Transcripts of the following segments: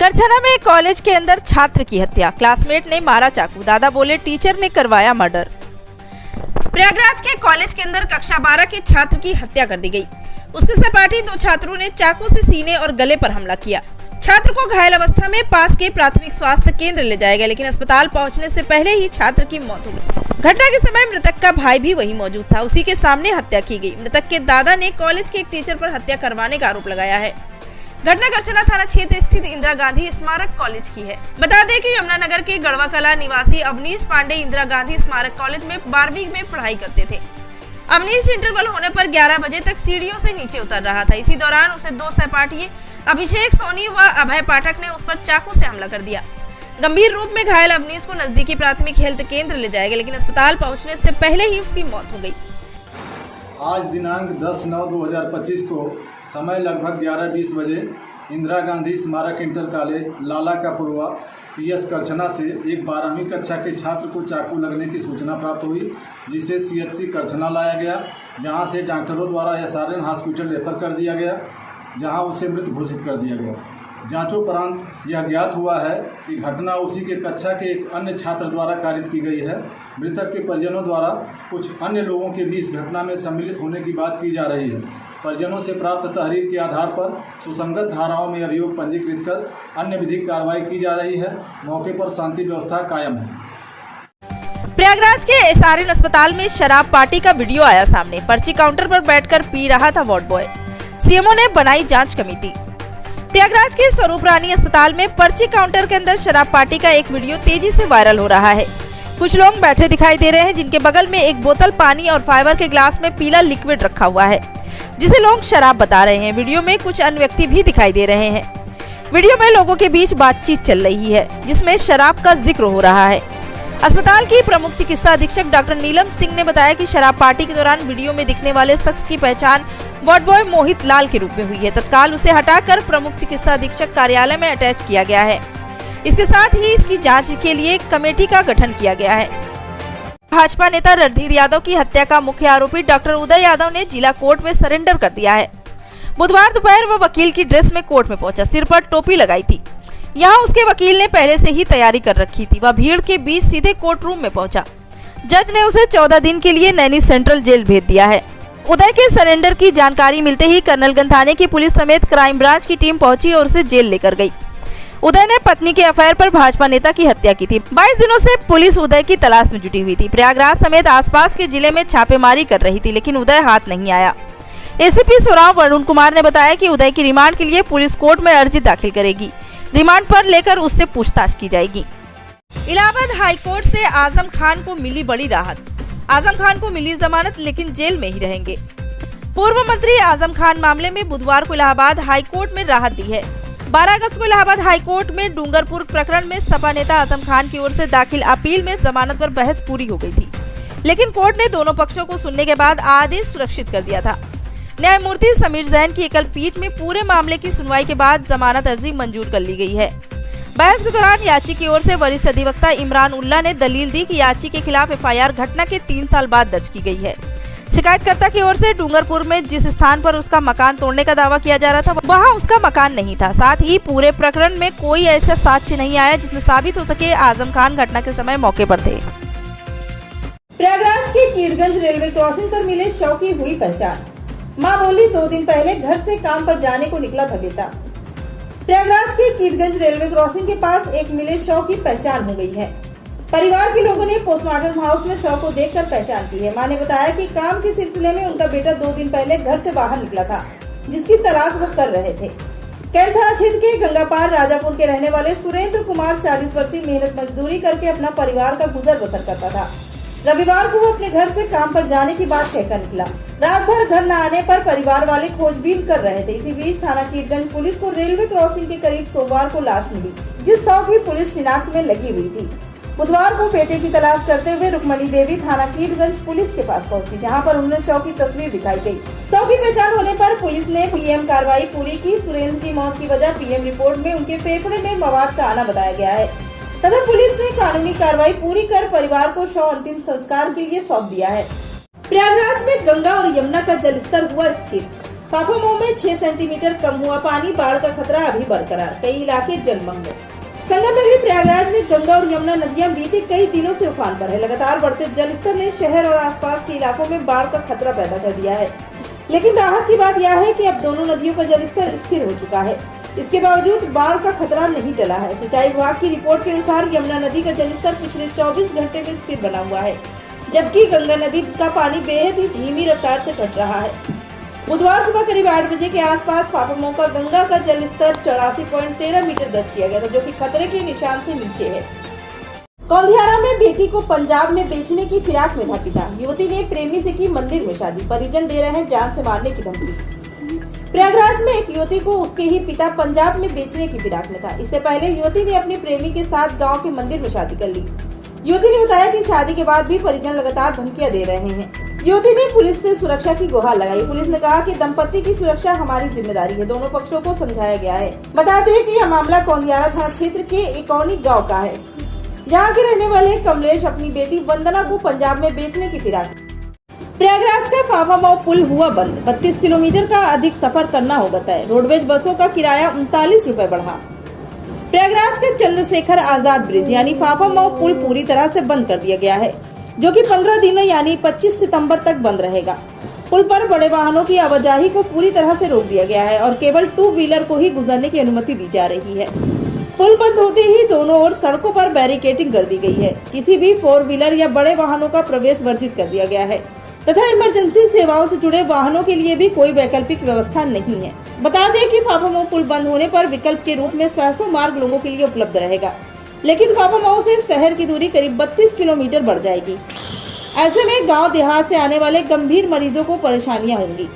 करछना में कॉलेज के अंदर छात्र की हत्या, क्लासमेट ने मारा चाकू, दादा बोले टीचर ने करवाया मर्डर। प्रयागराज के कॉलेज के अंदर कक्षा 12 के छात्र की हत्या कर दी गई। उसके सहपाठी 2 छात्रों ने चाकू से सीने और गले पर हमला किया। छात्र को घायल अवस्था में पास के प्राथमिक स्वास्थ्य केंद्र ले जाया गया, लेकिन अस्पताल पहुंचने से पहले ही छात्र की मौत हो गई। घटना के समय मृतक का भाई भी वहीं मौजूद था, उसी के सामने हत्या की गई। मृतक के दादा ने कॉलेज के एक टीचर पर हत्या करवाने का आरोप लगाया है। घटना करछना थाना क्षेत्र स्थित इंदिरा गांधी स्मारक कॉलेज की है। बता दें कि यमुनानगर के गढ़वा कला निवासी अवनीश पांडे इंदिरा गांधी स्मारक कॉलेज में 12वीं में पढ़ाई करते थे। अवनीश इंटरवल होने पर 11 बजे तक सीढ़ियों से नीचे उतर रहा था। इसी दौरान उसे 2 सहपाठी अभिषेक सोनी व अभय पाठक ने उस पर चाकू से हमला कर दिया। गंभीर रूप में घायल अवनीश को नजदीकी प्राथमिक हेल्थ केंद्र ले जाया गया, लेकिन अस्पताल पहुंचने से पहले ही उसकी मौत हो गई। आज दिनांक 10/9/2025 को समय लगभग 11:20 बजे इंदिरा गांधी स्मारक इंटर कॉलेज लाला का पुरवा PS करछना से एक 12वीं कक्षा के छात्र को चाकू लगने की सूचना प्राप्त हुई, जिसे CHC करछना लाया गया, जहां से डॉक्टरों द्वारा SRN हॉस्पिटल रेफर कर दिया गया, जहां उसे मृत घोषित कर दिया गया। जांचोपरांत यह ज्ञात हुआ है कि घटना उसी के कक्षा के एक अन्य छात्र द्वारा कारित की गई है। मृतक के परिजनों द्वारा कुछ अन्य लोगों के भी इस घटना में सम्मिलित होने की बात की जा रही है। परिजनों से प्राप्त तहरीर के आधार पर सुसंगत धाराओं में अभियोग पंजीकृत कर अन्य विधिक कार्रवाई की जा रही है। मौके पर शांति व्यवस्था कायम है। प्रयागराज के SRN अस्पताल में शराब पार्टी का वीडियो आया सामने। पर्ची काउंटर पर बैठकर पी रहा था वार्ड बॉय। CMO ने बनाई जांच कमेटी। प्रयागराज के स्वरूप रानी अस्पताल में पर्ची काउंटर के अंदर शराब पार्टी का एक वीडियो तेजी से वायरल हो रहा है। कुछ लोग बैठे दिखाई दे रहे हैं, जिनके बगल में एक बोतल पानी और फाइबर के ग्लास में पीला लिक्विड रखा हुआ है, जिसे लोग शराब बता रहे हैं। वीडियो में कुछ अन्य व्यक्ति भी दिखाई दे रहे हैं। वीडियो में लोगों के बीच बातचीत चल रही है, जिसमें शराब का जिक्र हो रहा है। अस्पताल की प्रमुख चिकित्सा अधीक्षक डॉक्टर नीलम सिंह ने बताया कि शराब पार्टी के दौरान वीडियो में दिखने वाले शख्स की पहचान वार्ड बॉय मोहित लाल के रूप में हुई है। तत्काल उसे हटाकर प्रमुख चिकित्सा अधीक्षक कार्यालय में अटैच किया गया है। इसके साथ ही इसकी जांच के लिए कमेटी का गठन किया गया है। भाजपा नेता रणधीर यादव की हत्या का मुख्य आरोपी डॉक्टर उदय यादव ने जिला कोर्ट में सरेंडर कर दिया है। बुधवार दोपहर वह वकील की ड्रेस में कोर्ट में पहुंचा। सिर पर टोपी लगाई थी। यहाँ उसके वकील ने पहले से ही तैयारी कर रखी थी। वह भीड़ के बीच सीधे कोर्ट रूम में पहुंचा। जज ने उसे 14 दिन के लिए नैनी सेंट्रल जेल भेज दिया है। उदय के सरेंडर की जानकारी मिलते ही कर्नलगंज थाने की पुलिस समेत क्राइम ब्रांच की टीम पहुंची और उसे जेल लेकर गई। उदय ने पत्नी के अफेयर पर भाजपा नेता की हत्या की थी। 22 दिनों से पुलिस उदय की तलाश में जुटी हुई थी। प्रयागराज समेत आसपास के जिले में छापेमारी कर रही थी, लेकिन उदय हाथ नहीं आया। ACP सोराव वरुण कुमार ने बताया कि उदय की रिमांड के लिए पुलिस कोर्ट में अर्जी दाखिल करेगी। रिमांड पर लेकर उससे पूछताछ की जाएगी। इलाहाबाद हाई कोर्ट से आजम खान को मिली बड़ी राहत। आजम खान को मिली जमानत, लेकिन जेल में ही रहेंगे। पूर्व मंत्री आजम खान मामले में बुधवार को इलाहाबाद हाई कोर्ट में राहत दी है। 12 अगस्त को इलाहाबाद हाई कोर्ट में डूंगरपुर प्रकरण में सपा नेता आजम खान की ओर से दाखिल अपील में जमानत पर बहस पूरी हो गई थी, लेकिन कोर्ट ने दोनों पक्षों को सुनने के बाद आदेश सुरक्षित कर दिया था। न्यायमूर्ति समीर जैन की एकल पीठ में पूरे मामले की सुनवाई के बाद जमानत अर्जी मंजूर कर ली गई है। बहस के दौरान याची की ओर से वरिष्ठ अधिवक्ता इमरान उल्ला ने दलील दी कि याची के खिलाफ FIR घटना के 3 साल बाद दर्ज की गई है। शिकायतकर्ता की ओर से डूंगरपुर में जिस स्थान पर उसका मकान तोड़ने का दावा किया जा रहा था, वहां उसका मकान नहीं था। साथ ही पूरे प्रकरण में कोई ऐसा साक्ष्य नहीं आया जिसमें साबित हो सके आजम खान घटना के समय मौके पर थे। प्रयागराज के कीटगंज रेलवे क्रॉसिंग पर मिले शव की हुई पहचान। मां बोली 2 दिन पहले घर से काम पर जाने को निकला था बेटा। प्रयागराज के कीटगंज रेलवे क्रॉसिंग के पास एक मिले शव की पहचान हो गई है। परिवार के लोगों ने पोस्टमार्टम हाउस में शव को देखकर पहचान की है। मां ने बताया कि काम के सिलसिले में उनका बेटा 2 दिन पहले घर से बाहर निकला था, जिसकी तलाश वो कर रहे थे। कैंट थाना क्षेत्र के गंगापार राजापुर के रहने वाले सुरेंद्र कुमार 40 वर्षीय मेहनत मजदूरी करके अपना परिवार का गुजर बसर करता था। रविवार को वो अपने घर से काम पर जाने की बात कहकर निकला। रात भर घर न आने पर परिवार वाले खोजबीन कर रहे थे। इसी बीच थाना कीटगंज पुलिस को रेलवे क्रॉसिंग के करीब सोमवार को लाश मिली, जिस शव की पुलिस शिनाख्त में लगी हुई थी। बुधवार को बेटे की तलाश करते हुए रुक्मणी देवी थाना कीटगंज पुलिस के पास पहुंची, जहां पर उन्हें शव की तस्वीर दिखाई गई। शव की पहचान होने पर पुलिस ने PM कार्रवाई पूरी की। सुरेंद्र की मौत की वजह PM रिपोर्ट में उनके फेफड़े में मवाद का आना बताया गया है, तथा पुलिस ने कानूनी कार्रवाई पूरी कर परिवार को शव अंतिम संस्कार के लिए सौंप दिया है। प्रयागराज में गंगा और यमुना का जलस्तर हुआ स्थिर। फाफामऊ में 6 सेंटीमीटर कम हुआ पानी, बाढ़ का खतरा अभी बरकरार, कई इलाके जलमग्न। संगम नगरी प्रयागराज में गंगा और यमुना नदियां बीते कई दिनों से उफान पर है। लगातार बढ़ते जलस्तर ने शहर और आसपास के इलाकों में बाढ़ का खतरा पैदा कर दिया है। लेकिन राहत की बात यह है कि अब दोनों नदियों का जलस्तर स्थिर हो चुका है। इसके बावजूद बाढ़ का खतरा नहीं टला है। सिंचाई विभाग की रिपोर्ट के अनुसार यमुना नदी का जलस्तर पिछले 24 घंटे में स्थिर बना हुआ है, जबकि गंगा नदी का पानी बेहद ही धीमी रफ्तार से घट रहा है। बुधवार सुबह करीब 8 बजे के आसपास फाफामऊ का गंगा का जलस्तर 84.13 मीटर दर्ज किया गया था, जो कि खतरे के निशान से नीचे है। कौंधियारा में बेटी को पंजाब में बेचने की फिराक में था पिता। युवती ने प्रेमी से की मंदिर में शादी, परिजन दे रहे हैं जान से मारने की धमकी। प्रयागराज में एक युवती को उसके ही पिता पंजाब में बेचने की फिराक में था। इससे पहले युवती ने अपने प्रेमी के साथ गाँव के मंदिर में शादी कर ली। युवती ने बताया कि शादी के बाद भी परिजन लगातार धमकियां दे रहे हैं। युवती ने पुलिस से सुरक्षा की गुहार लगाई। पुलिस ने कहा कि दंपति की सुरक्षा हमारी जिम्मेदारी है। दोनों पक्षों को समझाया गया है। बताते हैं कि यह मामला कौंधियारा थाना क्षेत्र के एकौनी गांव का है, जहां के रहने वाले कमलेश अपनी बेटी वंदना को पंजाब में बेचने की फिराक। प्रयागराज का फाफामऊ पुल हुआ बंद, 32 किलोमीटर का अधिक सफर करना होगा तय। रोडवेज बसों का किराया 39 रुपए बढ़ा। प्रयागराज के चंद्रशेखर आजाद ब्रिज यानी फाफामऊ पुल पूरी तरह से बंद कर दिया गया है, जो कि 15 दिनों यानी 25 सितंबर तक बंद रहेगा। पुल पर बड़े वाहनों की आवाजाही को पूरी तरह से रोक दिया गया है और केवल 2 व्हीलर को ही गुजरने की अनुमति दी जा रही है। पुल बंद होते ही दोनों ओर सड़कों पर बैरिकेडिंग कर दी गई है। किसी भी 4 व्हीलर या बड़े वाहनों का प्रवेश वर्जित कर दिया गया है तथा इमरजेंसी सेवाओं से जुड़े वाहनों के लिए भी कोई वैकल्पिक व्यवस्था नहीं है। बता दें कि फाफामऊ पुल बंद होने पर विकल्प के रूप में सहसो मार्ग लोगों के लिए उपलब्ध रहेगा, लेकिन फाफामऊ से शहर की दूरी करीब 32 किलोमीटर बढ़ जाएगी। ऐसे में गांव देहात से आने वाले गंभीर मरीजों को परेशानियां होंगी।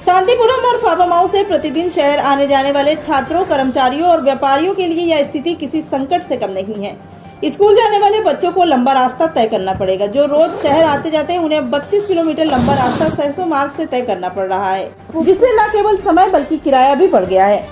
शांतिपुरम और फाफामऊ से प्रतिदिन शहर आने जाने वाले छात्रों, कर्मचारियों और व्यापारियों के लिए यह स्थिति किसी संकट से कम नहीं है। स्कूल जाने वाले बच्चों को लंबा रास्ता तय करना पड़ेगा। जो रोज शहर आते जाते हैं, उन्हें 32 किलोमीटर लंबा रास्ता सहसो मार्ग से तय करना पड़ रहा है, जिससे न केवल समय बल्कि किराया भी बढ़ गया है।